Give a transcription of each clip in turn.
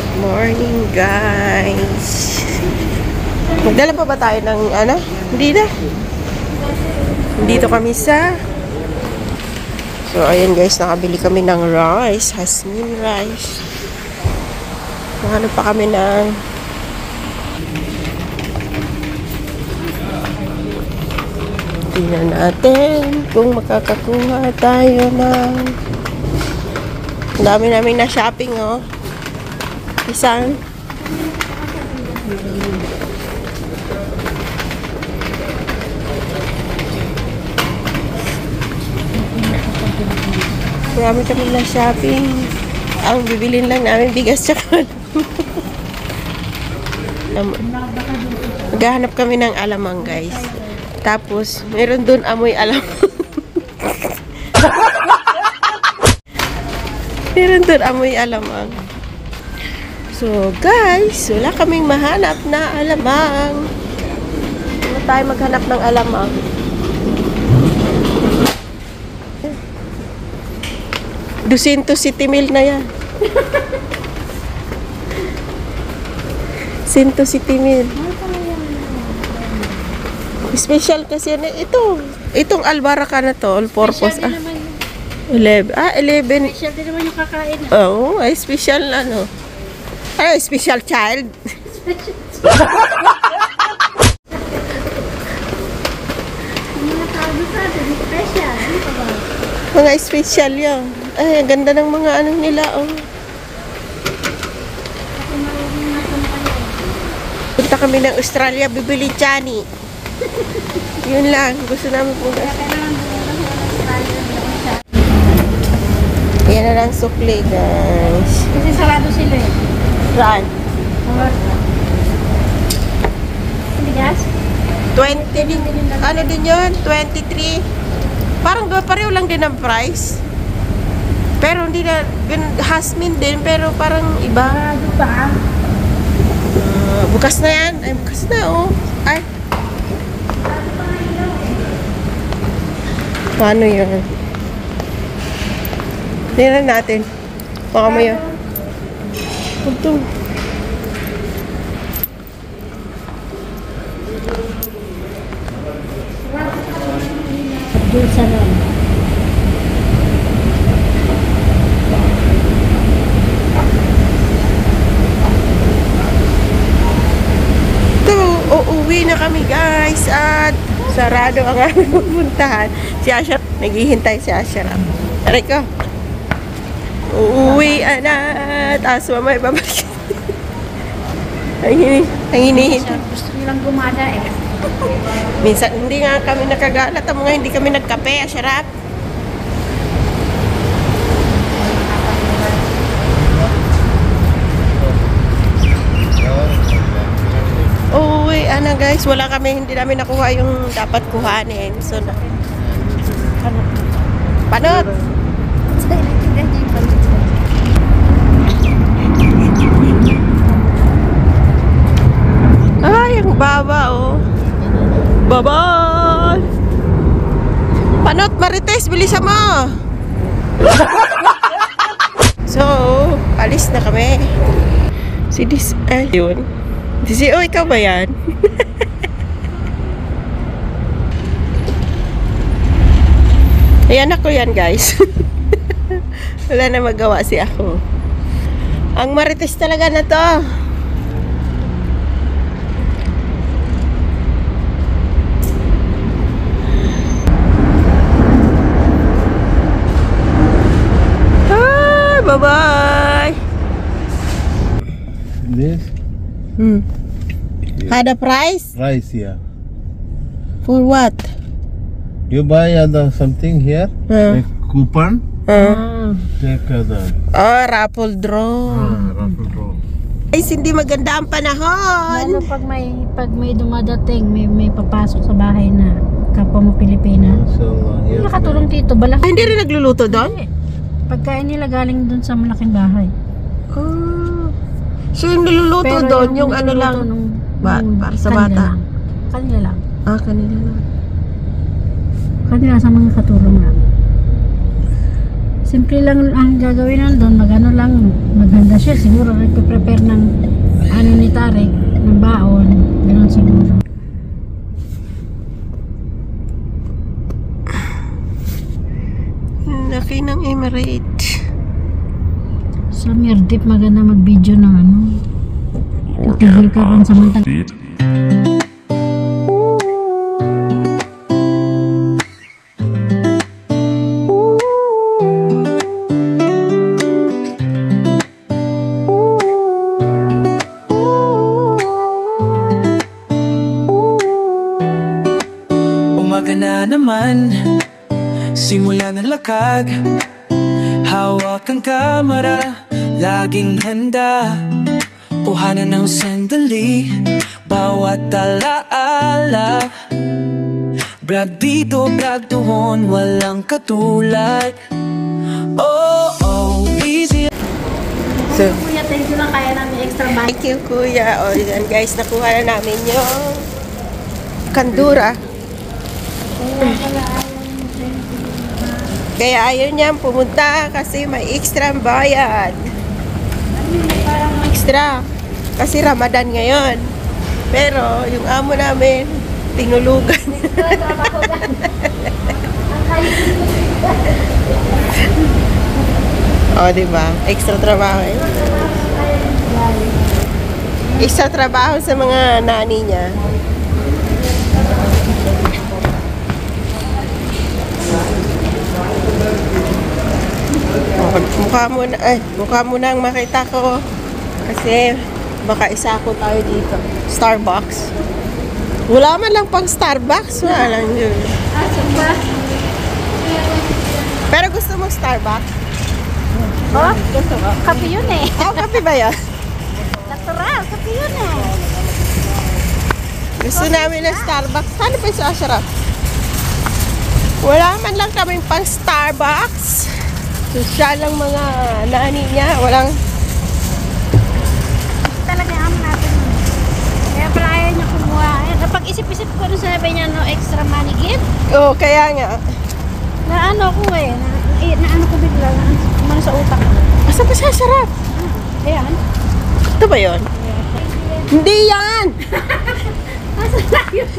Good morning, guys. Magdala pa ba tayo ng ano? Hindi na. Dito kami sa... So, ayan guys, nakabili kami ng rice. Jasmine rice. Nahanap pa kami ng... Tingnan natin kung makakakuha tayo ng... Ang dami namin na shopping, oh. Isang... Marami kami na shopping. Ang bibilin lang namin bigas tsaka maghahanap kami ng alamang, guys. Tapos, meron dun amoy alamang. Meron dun amoy alamang. So, guys, wala kaming mahanap na alamang. Ano tayo maghanap ng alamang? 207 mil na yan. 107 mil. Special kasi na ito. Itong albaraka na to, all purpose. 11. 11. Special din naman yung kakain. Oo, ay special ano. Ay, special child. Mga special yun. Ay, ang ganda ng mga ano nila, oh. Punta kami ng Australia, bibili chani. Yun lang, gusto namin punta. Yan na lang sukli, guys. Kasi sarado sila eh. Saan? Bigas? 20 din. Ano din yun? 23. Parang pareho lang din ang price. Pero hindi na, Jasmine din, pero parang iba. Ba? Bukas na yan. Ay, bukas na, oh. Ay. Paano yun? Tingnan natin. Baka mo yun. Ito. Abdul Salam. Uuwi na kami, guys, at sarado ang aming pupuntahan. Si Asher, naghihintay si Asher. Aray ko. Uuwi na, tapos mamay babalik. Ang hinihintay. Gusto nilang gumada eh. Minsan hindi nga kami nakagalat, ang mga hindi kami nagkape, Asher. Uwi, ano guys, wala kami, hindi namin nakuha yung dapat kuhanin. So, panot! Ay, ang baba, oh. Baba! Panot, Marites, bilisan mo! So, alis na kami. Si Dis, ayun. Disi, oh, ikaw ba yan? Ayan ako yan, guys. Wala na magawa si ako. Ang Marites talaga na to. Bye-bye! This? Had a price? Rice, yeah. For what? You buy something here? Like coupon? Take the Raffle draw. raffle draw. Guys, hindi maganda ang panahon. Lalo pag may dumadating, may papasok sa bahay na kapwa mo Pilipina. So, Hindi nakatulong dito, balak. Hindi rin nagluluto doon? Pagkain nila galing dun sa malaking bahay. So yung niluluto Pero doon, yung ano lang, para sa bata. Kanila lang. Kanila lang. Kanila sa mga katulong lang. Simple lang ang gagawin nandun, magano lang, maghanda siya, siguro siguro nagpe-prepare ng ano ni Tarek, ng baon. Ganun siguro. Laki ng Emirates. Sa Mirdip, maganda mag-video ng ano. Titigil ka rin sa mantag. Umaga na naman, simula ng lakad. Hawak ang kamera, laging handa. Kuhanan ng sandali, bawat alaala. Brag dito, brag doon, walang katulad. Oh, oh, easy. So, Kuya, thank you lang, kaya namin extra bag. thank you, kuya. O, yan guys, nakuha na namin yung kandura. Kaya ayaw niyang pumunta kasi may extra bayad. Extra. Kasi Ramadan ngayon. Pero yung amo namin, tinulugan. O, diba? Extra trabaho eh. Extra trabaho sa mga nani niya. Mukha mo nang makita ko. Kasi baka isako tayo dito. Starbucks. Wala man lang pang Starbucks. Wala lang yun. Pero gusto mo Starbucks? Oh, gusto ko. Kape yun eh. Oh, kape ba yun? Natural, kape yun eh. Gusto namin ng Starbucks. Paano pa yung Ashraf? Wala man lang kaming pang Starbucks. Social lang mga nani niya. Walang... Talaga yung amo natin. Kaya pala ayaw niya kumuha. Kapag isip-isip ko rin sabi niya no extra money gift. Oo, kaya nga. Na ano ko eh. Na ano ko bigla. Na sa utak ko. Asa pa siya, Ashraf? Ayan. Ito ba yun? Hindi yan! Asa na yun?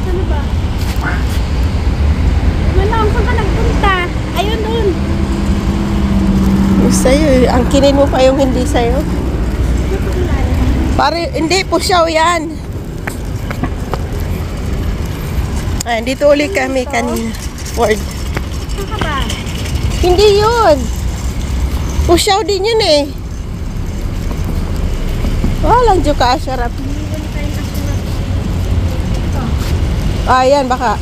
Ano ba? Manong, saan ka nagpunta? Ayun dun. Yung sa'yo eh. Angkinin mo pa yung hindi sa'yo. Pare, hindi, pusyaw yan. Ay, dito ulit kami kanina. Ford. Saan ka ba? Hindi yun. Pusyaw din yun eh. Walang juka, Ashraf. Ayan, baka.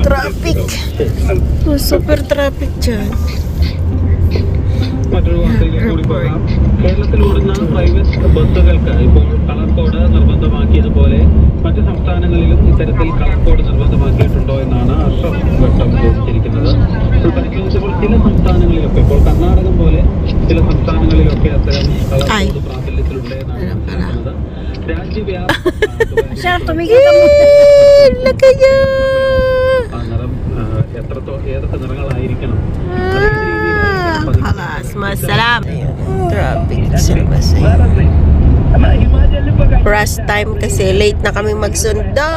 Traffic. Oh, super traffic dyan. മറ്റൊരു വാർത്തയിലേക്ക് കൂടി പോകാം. കേരളത്തിൽ ഓടുന്ന പ്രൈവറ്റ് ബസ്സുകൾക്ക് ഇപ്പോൾ colour code നിർബന്ധമാക്കിയതുപോലെ മറ്റ് സംസ്ഥാനങ്ങളിലും ഇത്തരത്തിൽ കളർ കോഡ് നിർബന്ധമാക്കിയിട്ടുണ്ടോ എന്നാണ് അഷ്റഫ് ഘട്ടം ചോദിച്ചിരിക്കുന്നത്. പരിശോധിച്ചപ്പോൾ ചില സംസ്ഥാനങ്ങളിലൊക്കെ ഇപ്പോൾ കർണാടകം പോലെ ചില സംസ്ഥാനങ്ങളിലൊക്കെ അത്തരം കളർ കോഡ് പ്രാബല്യത്തിലുണ്ട് എന്നാണ് മനസ്സിലാക്കുന്നത്. രാജ്യവ്യാപക Siya, tumigil ka muna. Laki niya! ആ നിറം ഏതൊക്കെ നിറങ്ങളായിരിക്കണം Halas, masalam. Traffic sa labas eh. Rush time kasi late na kami magsundo.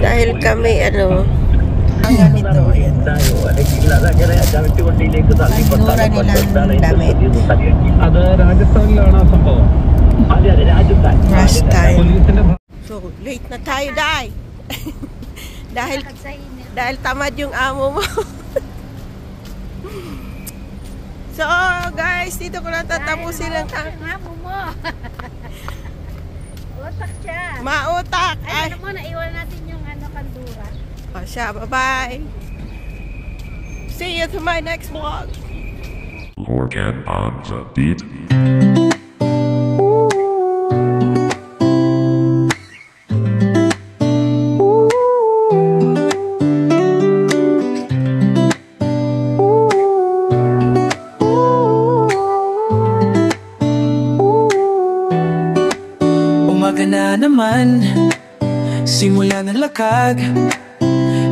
Dahil kami ano, ang ganito, ayan. Nagdura nilang damit. അത് രാജസ്ഥാനിലാണ് ആ സംഭവം. Rush time. പോലീസിന്റെ So, late na tayo, Day. dahil tamad yung amo mo. So, guys, dito ko na tatapusin ang Amo mo. Utak siya. mautak. Ay, Ay, ano mo, naiwan natin yung ano, kandura. oh, siya, bye-bye. See you to my next vlog. Organ on the beat. Umaga na naman, Simula ng lakad,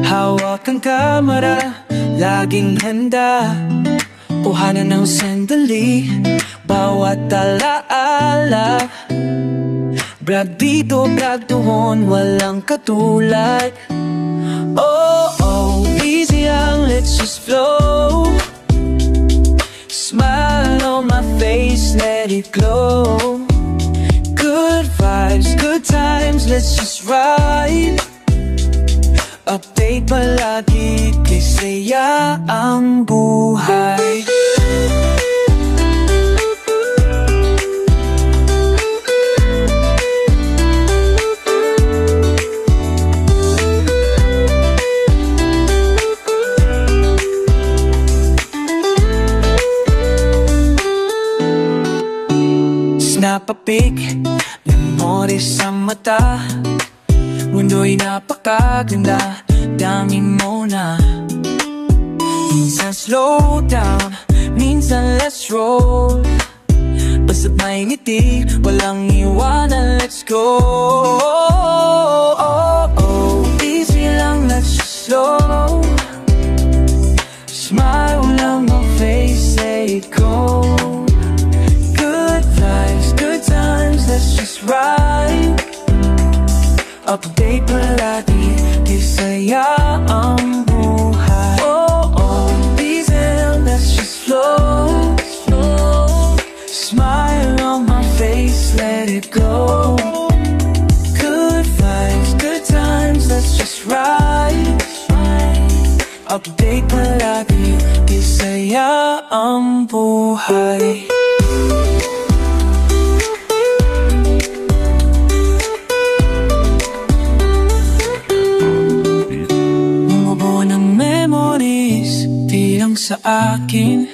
hawak ang kamera, laging handa, kuhanan ng sandali, bawat alaala. Brag dito, brag doon, walang katulad. Oh, oh, easy lang, let's just flow. Smile on my face, let it glow. Good vibes, good times, let's just ride. Update palagi, di saya ang buhay. Napapik, memori sa mata. Mundo'y napakaganda, dami mo na. Minsan slow down, minsan let's roll. Basta't may ngiti, walang iwanan, let's go. Oh, oh, easy lang, let's just slow. Smile on my face, let it go. Let's just ride. Update palagi, di saya ang buhay. Oh, oh, diesel, let's just flow. Smile on my face, let it go. Good vibes, good times, let's just ride. Update palagi, di saya ang buhay. Sa akin,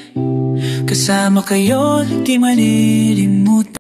kasama kayo, di malilimutan.